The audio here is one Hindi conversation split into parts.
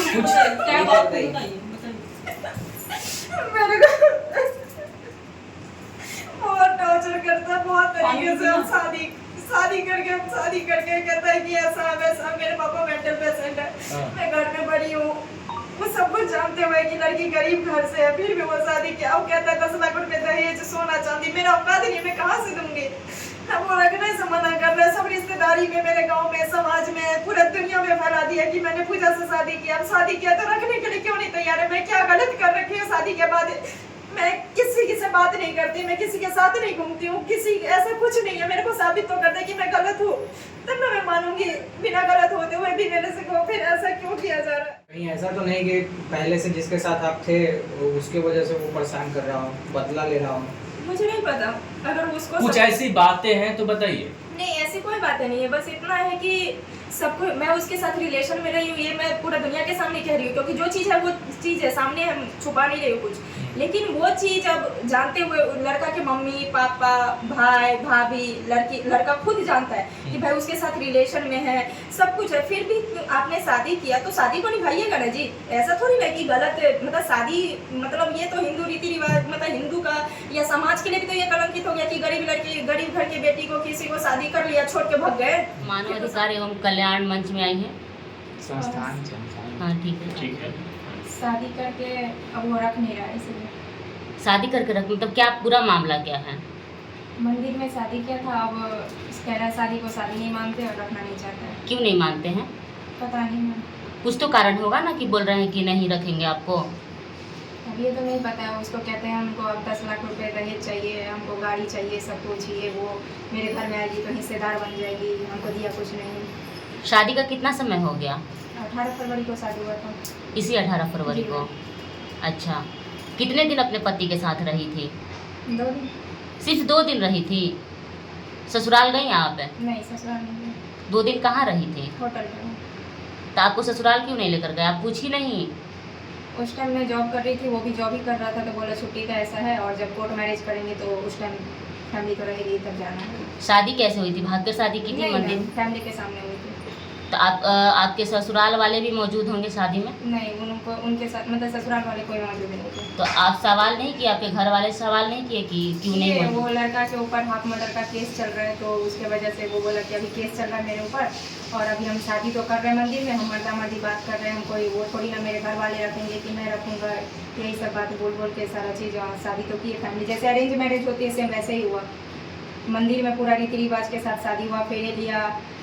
क्या बात है मेरे को बहुत टॉर्चर करता है, बहुत तरीके से। हम शादी करके कहता है कि ऐसा वैसा। मेरे पापा मेंटल पेशेंट है, मैं घर में बड़ी हूँ, वो सब कुछ जानते हुए कि लड़की गरीब घर से है, फिर भी वो शादी किया। वो कहता है 10 लाख रुपए दहेज, सोना चांदी, मेरा औकात नहीं, मैं कहाँ से दूंगी। वो रखने से मना कर रहा है। सब रिश्तेदारी में, मेरे गांव में, समाज में, पूरे दुनिया में फैला दिया कि मैंने पूजा से शादी किया। अब शादी किया तो रखने के लिए क्यों नहीं तैयार है? मैं क्या गलत कर रखी हूँ? शादी के बाद मैं किसी से बात नहीं करती, मैं किसी के साथ नहीं घूमती हूँ, किसी ऐसा कुछ नहीं है। मेरे को साबित तो कर दे कि मैं गलत हूँ, तब मैं मानूंगी। बिना गलत होते हुए भी मेरे से कहो फिर ऐसा क्यों किया जा रहा है? कहीं ऐसा तो नहीं कि पहले से जिसके साथ आप थे उसके वजह से वो परेशान कर रहा हो, बदला ले रहा हो? मुझे नहीं पता। अगर उसको कुछ ऐसी बातें हैं तो बताइए। नहीं, ऐसी कोई बातें नहीं है। बस इतना है कि सबको, मैं उसके साथ रिलेशन में रही हूँ, ये मैं पूरा दुनिया के सामने कह रही हूँ, क्योंकि जो चीज़ है वो चीज़ है सामने, हम छुपा नहीं रही हूँ कुछ। लेकिन वो चीज़ अब जानते हुए लड़का के मम्मी पापा भाई भाभी, लड़का खुद जानता है कि भाई उसके साथ रिलेशन में है, सब कुछ है, फिर भी आपने शादी किया तो शादी को निभाइएगा ना जी। ऐसा थोड़ी ना कि गलत, मतलब शादी, मतलब ये तो हिंदू रीति रिवाज, मतलब हिंदू का या समाज के लिए भी तो ये कलंकित हो गया कि गरीब लड़की, गरीब घर की बेटी को किसी को शादी कर लिया, छोड़ के भाग गए। मानवाधिकार एवं कल्याण मंच में आई है संस्थान। हाँ ठीक है। शादी करके अब वो रख नहीं रहा है, इसलिए शादी करके रख, मतलब क्या पूरा मामला क्या है? मंदिर में शादी किया था, अब कह रहा है शादी को शादी नहीं मानते और रखना नहीं चाहता है। क्यों नहीं मानते हैं? पता नहीं मैं, कुछ तो कारण होगा ना कि बोल रहे हैं कि नहीं रखेंगे आपको। अब ये तो नहीं पता है। उसको कहते हैं हमको अब 10 लाख रुपए दहेज चाहिए, हमको गाड़ी चाहिए, सब कुछ चाहिए। वो मेरे घर में आएगी तो हिस्सेदार बन जाएगी, हमको दिया कुछ नहीं। शादी का कितना समय हो गया? 18 फरवरी को शादी हुआ था। इसी 18 फरवरी जी। को। अच्छा, कितने दिन अपने पति के साथ रही थी? 2 दिन। सिर्फ 2 दिन रही थी? ससुराल गई आप? नहीं, ससुराल नहीं गए, 2 दिन कहाँ रही थी? होटल में। तो आपको ससुराल क्यों नहीं लेकर गए? आप पूछी नहीं? उस टाइम मैं जॉब कर रही थी, वो भी जॉब ही कर रहा था, तो बोला छुट्टी का ऐसा है, और जब कोर्ट मैरिज करेंगे तो उस टाइम फैमिली तो रहेगी, तब जाना है। शादी कैसे हुई थी? भाग के शादी की थी मंदिर? फैमिली के सामने हुई थी। तो आपके ससुराल वाले भी मौजूद होंगे शादी में? नहीं, उनको उनके साथ, मतलब ससुराल वाले कोई मौजूद नहीं थे। तो आप सवाल नहीं किए? आपके घर वाले सवाल नहीं किए कि क्यों नहीं ये मौजूद? वो लड़का के ऊपर हाफ मर्डर का केस चल रहा है, तो उसके वजह से वो बोला कि अभी केस चल रहा है मेरे ऊपर, और अभी हम शादी तो कर रहे हैं मंदिर में, हम मर्दामर्दी बात कर रहे हैं, हम कोई वो थोड़ी ना मेरे घर वाले रखेंगे कि मैं रखूँगा। यही सब बात बोल के सारा चीज़, शादी तो की है फैमिली जैसे अरेंज मैरिज होती है, सेम वैसे ही हुआ। मंदिर में पूरा रीति रिवाज के साथ शादी हुआ, फेरे लिया,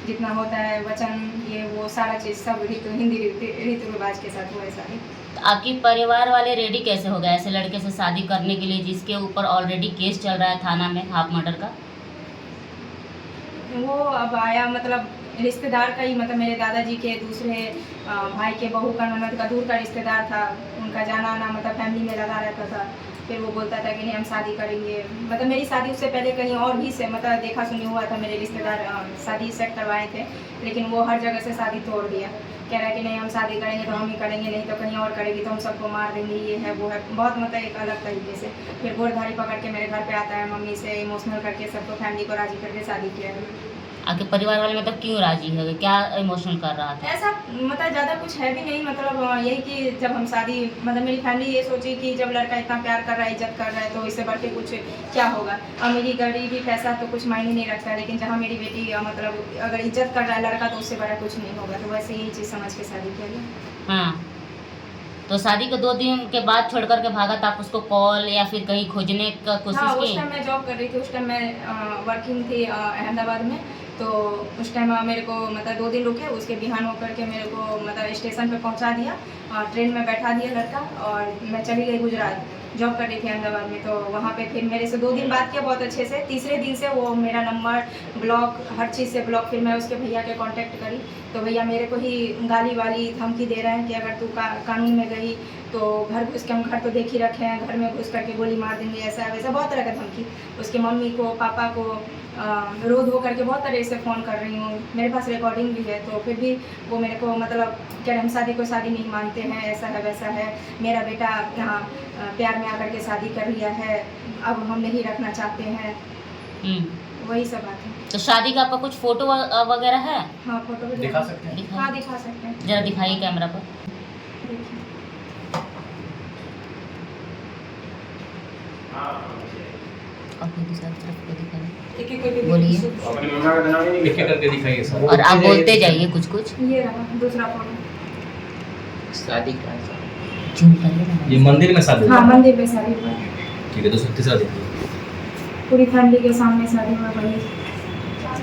जितना होता है वचन, ये वो सारा चीज़ सब हिंदी रीति रिवाज के साथ हुआ है शादी। तो आपकी परिवार वाले रेडी कैसे हो गए ऐसे लड़के से शादी करने के लिए जिसके ऊपर ऑलरेडी केस चल रहा है थाना में हाफ मर्डर का? वो अब आया, मतलब रिश्तेदार का ही, मतलब मेरे दादाजी के दूसरे भाई के बहू का, ननद का, दूर का रिश्तेदार था, उनका जाना आना मतलब फैमिली में लगा रहता था। फिर वो बोलता था कि नहीं हम शादी करेंगे, मतलब मेरी शादी उससे पहले कहीं और भी से मतलब देखा सुनी हुआ था, मेरे रिश्तेदार शादी सेट करवाए थे, लेकिन वो हर जगह से शादी तोड़ दिया। कह रहा है कि नहीं हम शादी करेंगे तो हम ही करेंगे, नहीं तो कहीं और करेगी तो हम सबको मार देंगे, ये है वो है, बहुत मतलब एक अलग तरीके से। फिर गोरधारी पकड़ के मेरे घर पे आता है, मम्मी से इमोशनल करके सबको फैमिली को राजी करके शादी किया है। आपके परिवार वाले मतलब क्यों राजी है? क्या इमोशनल कर रहा था? ऐसा मतलब ज़्यादा कुछ है भी नहीं, मतलब यही कि जब हम शादी, मतलब मेरी फैमिली ये सोची कि जब लड़का इतना प्यार कर रहा है, इज्जत कर रहा है, तो इससे बढ़ के कुछ क्या होगा। अमीरी गरीबी पैसा तो कुछ मायने नहीं रखता है, लेकिन जहाँ मेरी बेटी मतलब अगर इज्जत कर रहा है लड़का, तो उससे बड़ा कुछ नहीं होगा। तो वैसे यही चीज़ समझ के शादी किया गया। हाँ, तो शादी के 2 दिन के बाद छोड़ कर के भागा था, आप उसको कॉल या फिर कहीं खोजने का कोशिश हाँ, की? उस टाइम मैं जॉब कर रही थी, उस टाइम मैं वर्किंग थी अहमदाबाद में। तो उस टाइम मेरे को मतलब 2 दिन रुके, उसके बिहान होकर के मेरे को मतलब स्टेशन पे पहुंचा दिया, ट्रेन में बैठा दिया लड़का, और मैं चली गई गुजरात। जॉब कर रही थी अहमदाबाद में, तो वहाँ पे फिर मेरे से 2 दिन बात किया बहुत अच्छे से। तीसरे दिन से वो मेरा नंबर ब्लॉक, हर चीज़ से ब्लॉक। फिर मैं उसके भैया के कांटेक्ट करी, तो भैया मेरे को ही गाली वाली धमकी दे रहे हैं कि अगर तू कानून में गई तो घर घुस के, हम घर तो देख ही रखे हैं, घर में घुस करके गोली मार देंगे, ऐसा वैसा बहुत तरह का धमकी। उसके मम्मी को, पापा को रोध हो करके बहुत तरह से फ़ोन कर रही हूँ, मेरे पास रिकॉर्डिंग भी है। तो फिर भी वो मेरे को मतलब क्या, हम शादी को शादी नहीं मानते हैं, ऐसा है वैसा है, मेरा बेटा यहाँ प्यार में आकर के शादी कर लिया है, अब हम नहीं रखना चाहते हैं, वही सब बात है। तो शादी का आपका कुछ फोटो वगैरह है? हाँ, फोटो भी दिखा सकते हैं? दिखाइए। हाँ, दिखा सकते हैं। जरा दिखाइए कैमरा पर। देखिए। अपनी दूसरी तरफ को दिखाइए। एक एक करके बोलिए। देखिए। एक एक करके दिखाइए सर। और आप बोलते जाइए कुछ कुछ। ये रहा दूसरा फोटो। शादी का जूम करिए ना। ये मंदिर में शादी हाँ हुआ? मंदिर पे शादी हुआ है। ठीक है, दूसरा तीसरा दिखाइए। पूरी फैमिली के सामने शादी हुआ भाई।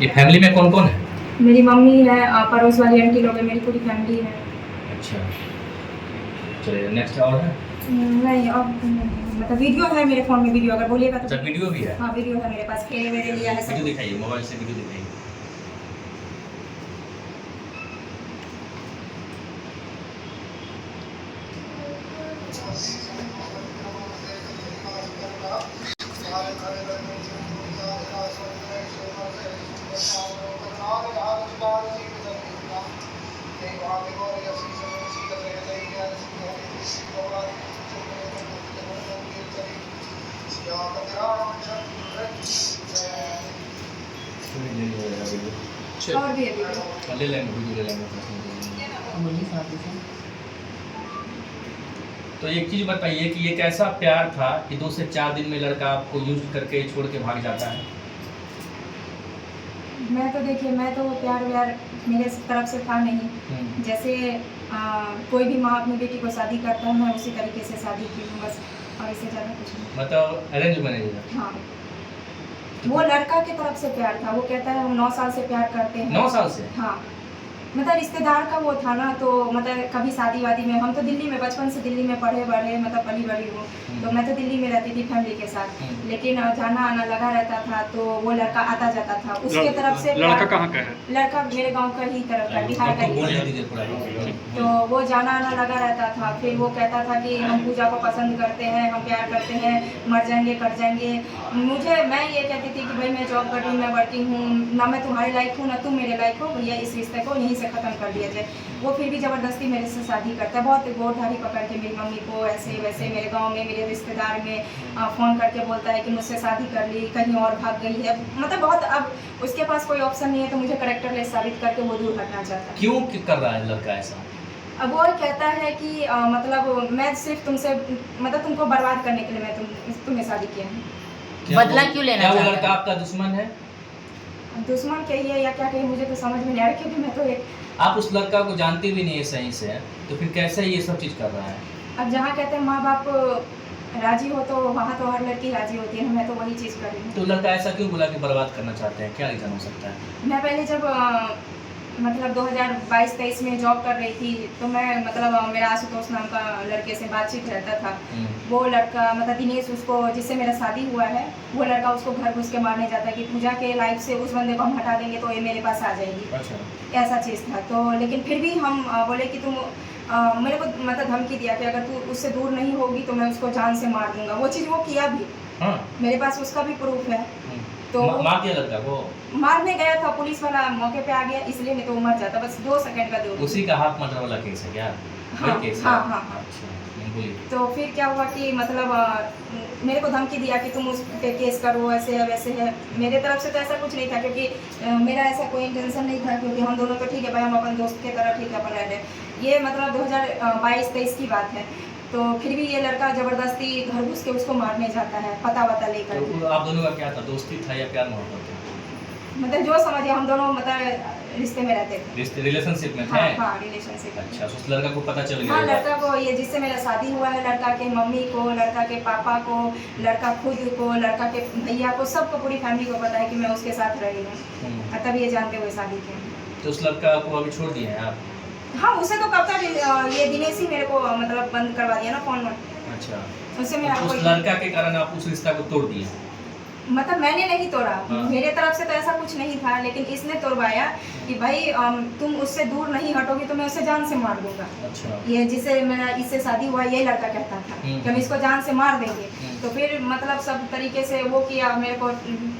ये फैमिली में कौन कौन है? मेरी मम्मी है, पड़ोस वाली आंटी लोग है, मेरी पूरी फैमिली है। अच्छा, चलिए नेक्स्ट और है? नहीं अब मतलब वीडियो है मेरे फ़ोन में, वीडियो अगर बोलिएगा अच्छा, तो। वीडियो भी है? हाँ वीडियो है मेरे पास, फेरे वेरे लिया है वीडियो सब। दिखाइए, मोबाइल से वीडियो दिखाइए। और भी है वीडियो। ले लेंगे वीडियो, ले लेंगे। बोलिए साथी से। तो एक चीज़ बताइए कि ये कैसा प्यार था कि 2 से 4 दिन में लड़का आपको यूज करके छोड़ के भाग जाता है? मैं तो देखिए, मैं तो प्यार व्यार मेरे तरफ से था नहीं। जैसे कोई भी माँ अपनी बेटी को शादी करता है, मैं उसी तरीके से शादी की हूँ बस, और इससे ज़्यादा कुछ नहीं। मतलब अरेंज मैरिज है? हाँ, वो लड़का की तरफ से प्यार था। वो कहता है हम 9 साल से प्यार करते हैं। 9 साल से? हाँ, मतलब रिश्तेदार का वो था ना, तो मतलब कभी शादी वादी में, हम तो दिल्ली में बचपन से दिल्ली में पढ़े बढ़े, मतलब पली बड़ी हूँ, तो मैं तो दिल्ली में रहती थी फैमिली के साथ। लेकिन जाना आना लगा रहता था, तो वो लड़का आता जाता था, उसके तरफ से। लड़का कहाँ का है? लड़का मेरे गांव का ही तरफ का, बिहार का ही है। तो वो जाना आना लगा रहता था। फिर वो कहता था कि हम पूजा को पसंद करते हैं, हम प्यार करते हैं, मर जाएंगे कट जाएंगे। मैं ये कहती थी कि भाई मैं जॉब कर रही हूँ, मैं वर्किंग हूँ ना, मैं तुम्हारे लायक हूँ ना तुम मेरे लायक हो, भैया इस रिश्ते को यहीं से ख़त्म कर दिया जाए। वो फिर भी ज़बरदस्ती मेरे से शादी करता है, बहुत गोरधारी पकड़ के मेरी मम्मी को ऐसे वैसे, मेरे गाँव में मेरे रिश्तेदार में फ़ोन करके बोलता है कि मुझसे शादी कर ली, कहीं और भाग गई है। मतलब बहुत, अब उसके पास कोई ऑप्शन नहीं है, तो मुझे करेक्टरलेस साबित करके वो दूर हटना चाहता है। क्यों कर रहा है लड़का ऐसा? अब वो कहता है कि मतलब मैं सिर्फ तुमसे, मतलब तुमको बर्बाद करने के लिए मैं तुम्हें शादी किया है। बदला क्यों लेना क्या वो चाहता है? लड़का आपका दुश्मन है? दुश्मन कहिए या क्या कहिए, मुझे तो समझ में नहीं आ रहा, क्योंकि मैं तो एक, आप उस लड़का को जानते भी नहीं है सही से, तो फिर कैसे ये सब चीज़ कर रहा है? अब जहाँ कहते हैं माँ बाप राजी हो तो वहाँ तो हर लड़की राजी होती है ना, मैं तो वही चीज़ कर रही हूँ। तो लड़का ऐसा क्यों बोला कि बर्बाद करना चाहते हैं? क्या रीज़न हो सकता है? मैं पहले जब मतलब 2022-23 में जॉब कर रही थी, तो मैं मतलब मेरा आशुतोष नाम का लड़के से बातचीत रहता था। वो लड़का मतलब दिनेश, उसको जिससे मेरा शादी हुआ है, वो लड़का उसको घर घुस के मारने जाता है कि पूजा के लाइफ से उस बंदे को हम हटा देंगे तो ये मेरे पास आ जाएगी। अच्छा। ऐसा चीज़ था। तो लेकिन फिर भी हम बोले कि तुम मेरे को मतलब धमकी दिया कि अगर तू उससे दूर नहीं होगी तो मैं उसको जान से मार दूंगा। वो चीज़ वो किया भी। हाँ। मेरे पास उसका भी प्रूफ है। तो मार दिया लड़का को? मारने गया था, पुलिस वाला मौके पे आ गया, इसलिए नहीं तो वो मर जाता। बस 2 सेकंड का दूर। उसी का हाथ मर्डर वाला केस है क्या? हाँ, वही केस है? हाँ, हाँ, हाँ। अच्छा, नहीं बोलिए। तो फिर क्या हुआ कि मतलब मेरे को धमकी दिया कि तुम उस पे केस करो, ऐसे है वैसे है। मेरे तरफ से तो ऐसा कुछ नहीं था, क्योंकि मेरा ऐसा कोई इंटेंशन नहीं था, क्योंकि हम दोनों तो ठीक है भाई, हम अपन दोस्त की तरह ठीक है अपन रह रहे। ये मतलब 2022-23 की बात है। तो फिर भी ये लड़का ज़बरदस्ती घर घुस के उसको मारने जाता है, पता वता लेकर। तो आप दोनों का क्या था, दोस्ती था या प्यार मोहब्बत था? मतलब जो समझिए, हम दोनों मतलब रिश्ते में रहते थे। रिलेशनशिप में थे? हाँ, हाँ, रिलेशनशिप। अच्छा, उस लड़का को पता चल गया? हाँ, लड़का को, ये जिससे मेरा शादी हुआ है, लड़का के मम्मी को, लड़का के पापा को, लड़का खुद को, लड़का के भैया को, सबको, पूरी फैमिली को पता है कि मैं उसके साथ रही हूँ। तब ये जानते हुए शादी की। तो उस लड़का को अभी छोड़ दिए हैं आप? हाँ, उसे तो कब तक, ये दिनेश ही मेरे को मतलब बंद करवा दिया ना फ़ोन में। अच्छा। उससे मेरा उस कोई, लड़का के कारण आप उस रिश्ता को तोड़ दिए? मतलब मैंने नहीं तोड़ा। हाँ। मेरे तरफ से तो ऐसा कुछ नहीं था, लेकिन इसने तोड़वाया कि भाई तुम उससे दूर नहीं हटोगी तो मैं उसे जान से मार दूंगा। अच्छा। ये जिससे मेरा इससे शादी हुआ, ये लड़का कहता था कि हम इसको जान से मार देंगे। तो फिर मतलब सब तरीके से वो किया मेरे को।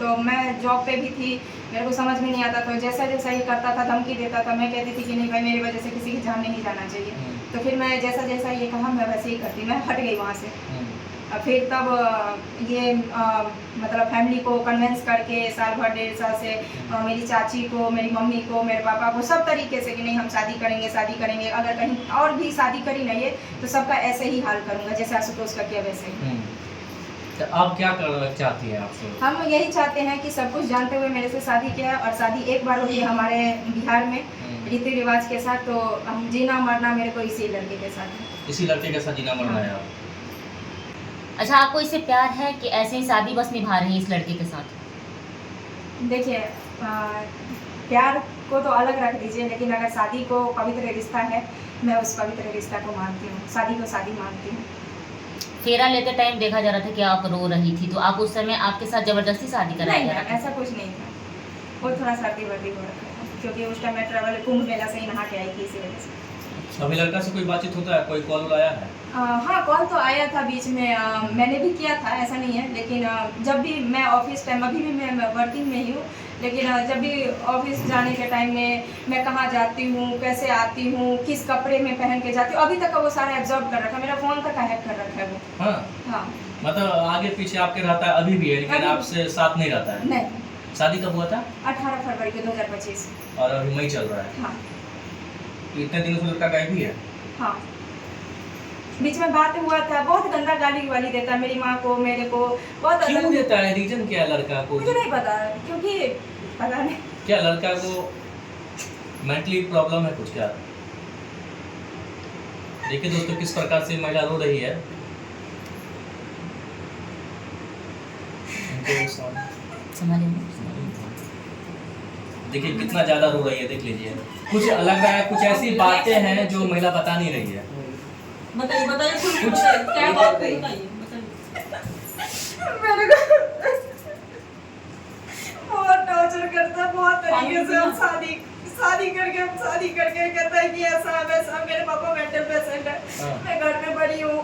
तो मैं जॉब पे भी थी, मेरे को समझ में नहीं आता, तो जैसा जैसा ये करता था, धमकी देता था, मैं कहती थी कि नहीं भाई, मेरी वजह से किसी की जान नहीं जाना चाहिए। तो फिर मैं जैसा जैसा ये कहा, मैं वैसे ही करती, मैं हट गई वहाँ से। फिर तब ये मतलब फैमिली को कन्वेंस करके साल भर 1.5 साल से मेरी चाची को, मेरी मम्मी को, मेरे पापा को सब तरीके से कि नहीं हम शादी करेंगे, अगर कहीं और भी शादी करी नहीं है तो सबका ऐसे ही हाल करूँगा जैसे आशुतोष का किया वैसे ही। तो आप क्या करना चाहती हैं आपसे? हम यही चाहते हैं कि सब कुछ जानते हुए मेरे से शादी किया, और शादी एक बार हुई है हमारे बिहार में रीति रिवाज के साथ, तो हम जीना मरना मेरे को इसी लड़के के साथ है। इसी लड़के के साथ जीना मरना है आप? अच्छा, आपको इससे प्यार है कि ऐसे ही शादी बस निभा रही है इस लड़के के साथ? देखिए प्यार को तो अलग रख दीजिए, लेकिन अगर शादी को पवित्र रिश्ता है, मैं उस पवित्र रिश्ता को मानती हूँ, शादी को शादी मानती हूँ। फेरा लेते टाइम देखा जा रहा था कि आप रो रही थी, तो आप उस समय आपके साथ जबरदस्ती शादी कराया नहीं जा रहा मैम, था? ऐसा कुछ नहीं था, वो थोड़ा सर्दी वर्दी हो रखा था, क्योंकि उस टाइम मैं ट्रैवल कुंभ मेला से ही नहा के आई थी, इसी वजह से। अभी लड़का से कोई बातचीत होता है, कोई कॉल आया है? हाँ, कॉल तो आया था बीच में, मैंने भी किया था, ऐसा नहीं है, लेकिन जब भी मैं ऑफिस टाइम, अभी भी मैं वर्किंग में ही हूँ, लेकिन जब भी ऑफिस जाने के टाइम में मैं कहाँ जाती हूँ, कैसे आती हूँ, किस कपड़े में पहन के जाती हूँ, अभी तक का वो सारा एब्जॉर्ब कर रखा है, मेरा फ़ोन तक हैक कर रखा है वो। हाँ हाँ मतलब आगे पीछे आपके रहता है अभी भी है, लेकिन अभी- आपसे साथ नहीं रहता है? नहीं। शादी कब हुआ था? 18 फरवरी के 2025। और अभी मई चल रहा है। हाँ तो इतने दिनों से लड़का गायब ही है? हाँ, बीच में बात हुआ था, बहुत गंदा गाली वाली देता है मेरी माँ को, मेरे को, बहुत क्यों अलग। देता है? रीजन क्या है लड़का को? मुझे नहीं पता, क्योंकि पता नहीं। क्या लड़का को मेंटली प्रॉब्लम है कुछ क्या? देखिए दोस्तों किस प्रकार से महिला रो रही है। देखिए कितना ज्यादा रो रही है, देख लीजिए। कुछ लग रहा है कुछ ऐसी बातें हैं जो महिला बता नहीं रही है। बताइए बताइए कुछ- क्या बात है, बताइए मेरे को बहुत टॉर्चर करता है, बहुत तरीके से। हम शादी करके कहता है कि ऐसा वैसा, मेरे पापा मेंटल पेशेंट है, हाँ। मैं घर में बड़ी हूँ,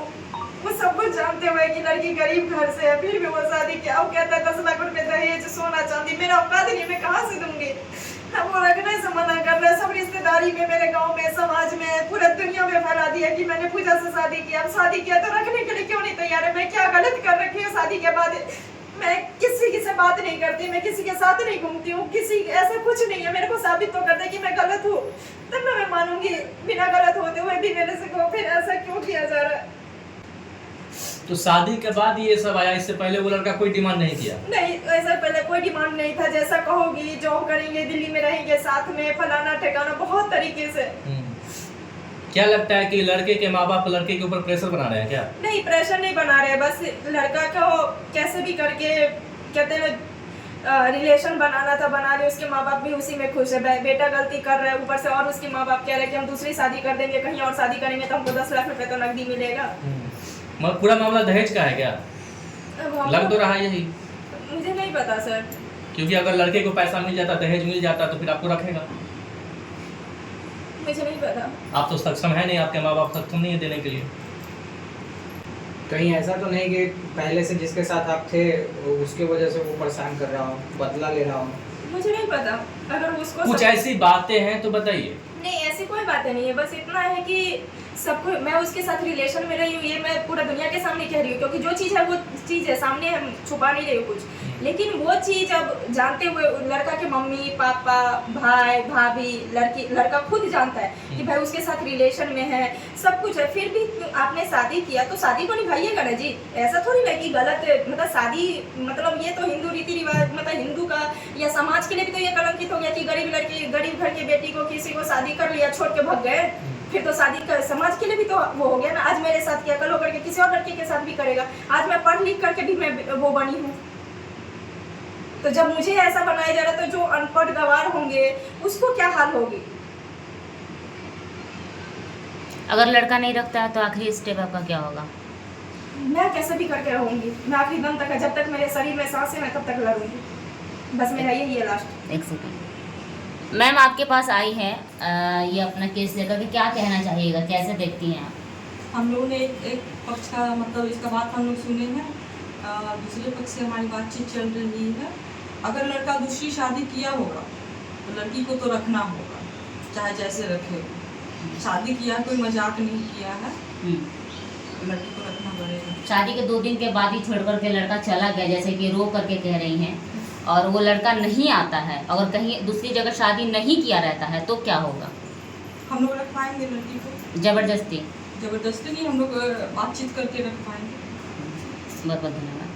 वो सब कुछ जानते हुए कि लड़की गरीब घर से है, फिर भी वो शादी किया। वो कहता है 10 लाख रुपए दहेज, सोना चांदी, मेरा औकात नहीं, मैं कहाँ से दूंगी? वो रखने से मना कर रहा है, सब रिश्तेदारी में, मेरे गांव में, समाज में, पूरा दुनिया में फैला दिया कि मैंने पूजा से शादी किया। अब शादी किया तो रखने के लिए क्यों नहीं तैयार है? मैं क्या गलत कर रखी हूँ? शादी के बाद मैं किसी से बात नहीं करती, मैं किसी के साथ नहीं घूमती हूँ, किसी ऐसा कुछ नहीं है। मेरे को साबित तो कर दे कि मैं गलत हूँ, तब मैं मानूंगी। बिना गलत होते हुए भी मेरे से कहो फिर ऐसा क्यों किया जा रहा है? तो शादी के बाद ये सब आया, इससे पहले वो लड़का कोई डिमांड नहीं किया? नहीं, ऐसा पहले कोई डिमांड नहीं था। जैसा कहोगी, जॉब करेंगे, दिल्ली में रहेंगे साथ में, फलाना ठिकाना, बहुत तरीके से। क्या लगता है कि लड़के के माँ बाप लड़के के ऊपर प्रेशर बना रहे हैं क्या? नहीं, प्रेशर नहीं बना रहे, बस लड़का को कैसे भी करके कहते हैं रिलेशन बनाना था, बना ले। उसके माँ बाप भी उसी में खुश है। बेटा गलती कर रहा है, ऊपर से और उसके माँ बाप कह रहे हैं कि हम दूसरी शादी कर देंगे, कहीं और शादी करेंगे तो हमको 10 लाख रुपए तो नकदी मिलेगा। पूरा मामला दहेज का है क्या? अब लग तो रहा है यही, मुझे नहीं पता सर। क्योंकि अगर लड़के को पैसा मिल जाता, दहेज मिल जाता तो फिर आपको रखेगा। मुझे नहीं पता। आप तो सक्षम है नहीं, आपके माँ बाप सक्षम नहीं है देने के लिए। कहीं ऐसा तो नहीं कि पहले से जिसके साथ आप थे उसके वजह से वो परेशान कर रहा हो, बदला ले रहा हो? मुझे नहीं पता। अगर उसको कुछ ऐसी बातें हैं तो बताइए। नहीं, ऐसी कोई बातें नहीं है, बस इतना है कि सबको, मैं उसके साथ रिलेशन में रही हूँ, ये मैं पूरा दुनिया के सामने कह रही हूँ, क्योंकि जो चीज़ है वो चीज़ है सामने, हम छुपा नहीं रही हूँ कुछ। लेकिन वो चीज़ अब जानते हुए लड़का के मम्मी पापा भाई भाभी, लड़का खुद जानता है कि भाई उसके साथ रिलेशन में है, सब कुछ है, फिर भी आपने शादी किया तो शादी को निभाइएगा ना जी। ऐसा थोड़ी ना कि गलत, मतलब शादी, मतलब ये तो हिंदू रीति रिवाज, मतलब हिंदू का या समाज के लिए भी तो ये कलंकित हो गया कि गरीब लड़की, गरीब घर की बेटी को किसी को शादी कर लिया, छोड़ के भाग गए, फिर तो शादी का समाज के लिए भी तो वो हो गया ना। आज मेरे साथ किया, कल होकर के किसी और लड़के के साथ भी करेगा। आज मैं पढ़ लिख करके भी मैं वो बनी हूँ, तो जब मुझे ऐसा बनाया जा रहा तो जो अनपढ़ गवार होंगे उसको क्या हाल होगी? अगर लड़का नहीं रखता है तो आखिरी स्टेप आपका क्या होगा? मैं कैसे भी करके रहूंगी, मैं आखिरी दम तक, जब तक मेरे शरीर में सांसें हैं तब तक लड़ूंगी। बस मेरा यही है लास्ट। एक सेकंड मैम, आपके पास आई है ये अपना केस लेकर के, क्या कहना चाहिएगा, कैसे देखती हैं आप? हम लोगों ने एक पक्ष का मतलब इसका बात हम लोग सुने हैं, दूसरे पक्ष से हमारी बातचीत चल रही है। अगर लड़का दूसरी शादी किया होगा तो लड़की को तो रखना होगा, चाहे जैसे रखे। शादी किया, कोई मजाक नहीं किया है। लड़की को रखना पड़ेगा। शादी के 2 दिन के बाद ही छोड़ कर के लड़का चला गया, जैसे कि रो करके कह रही हैं, और वो लड़का नहीं आता है, अगर कहीं दूसरी जगह शादी नहीं किया रहता है तो क्या होगा? हम लोग रख पाएंगे लड़की को? जबरदस्ती? जबरदस्ती नहीं, हम लोग बातचीत करके रख पाएंगे। बहुत बहुत धन्यवाद।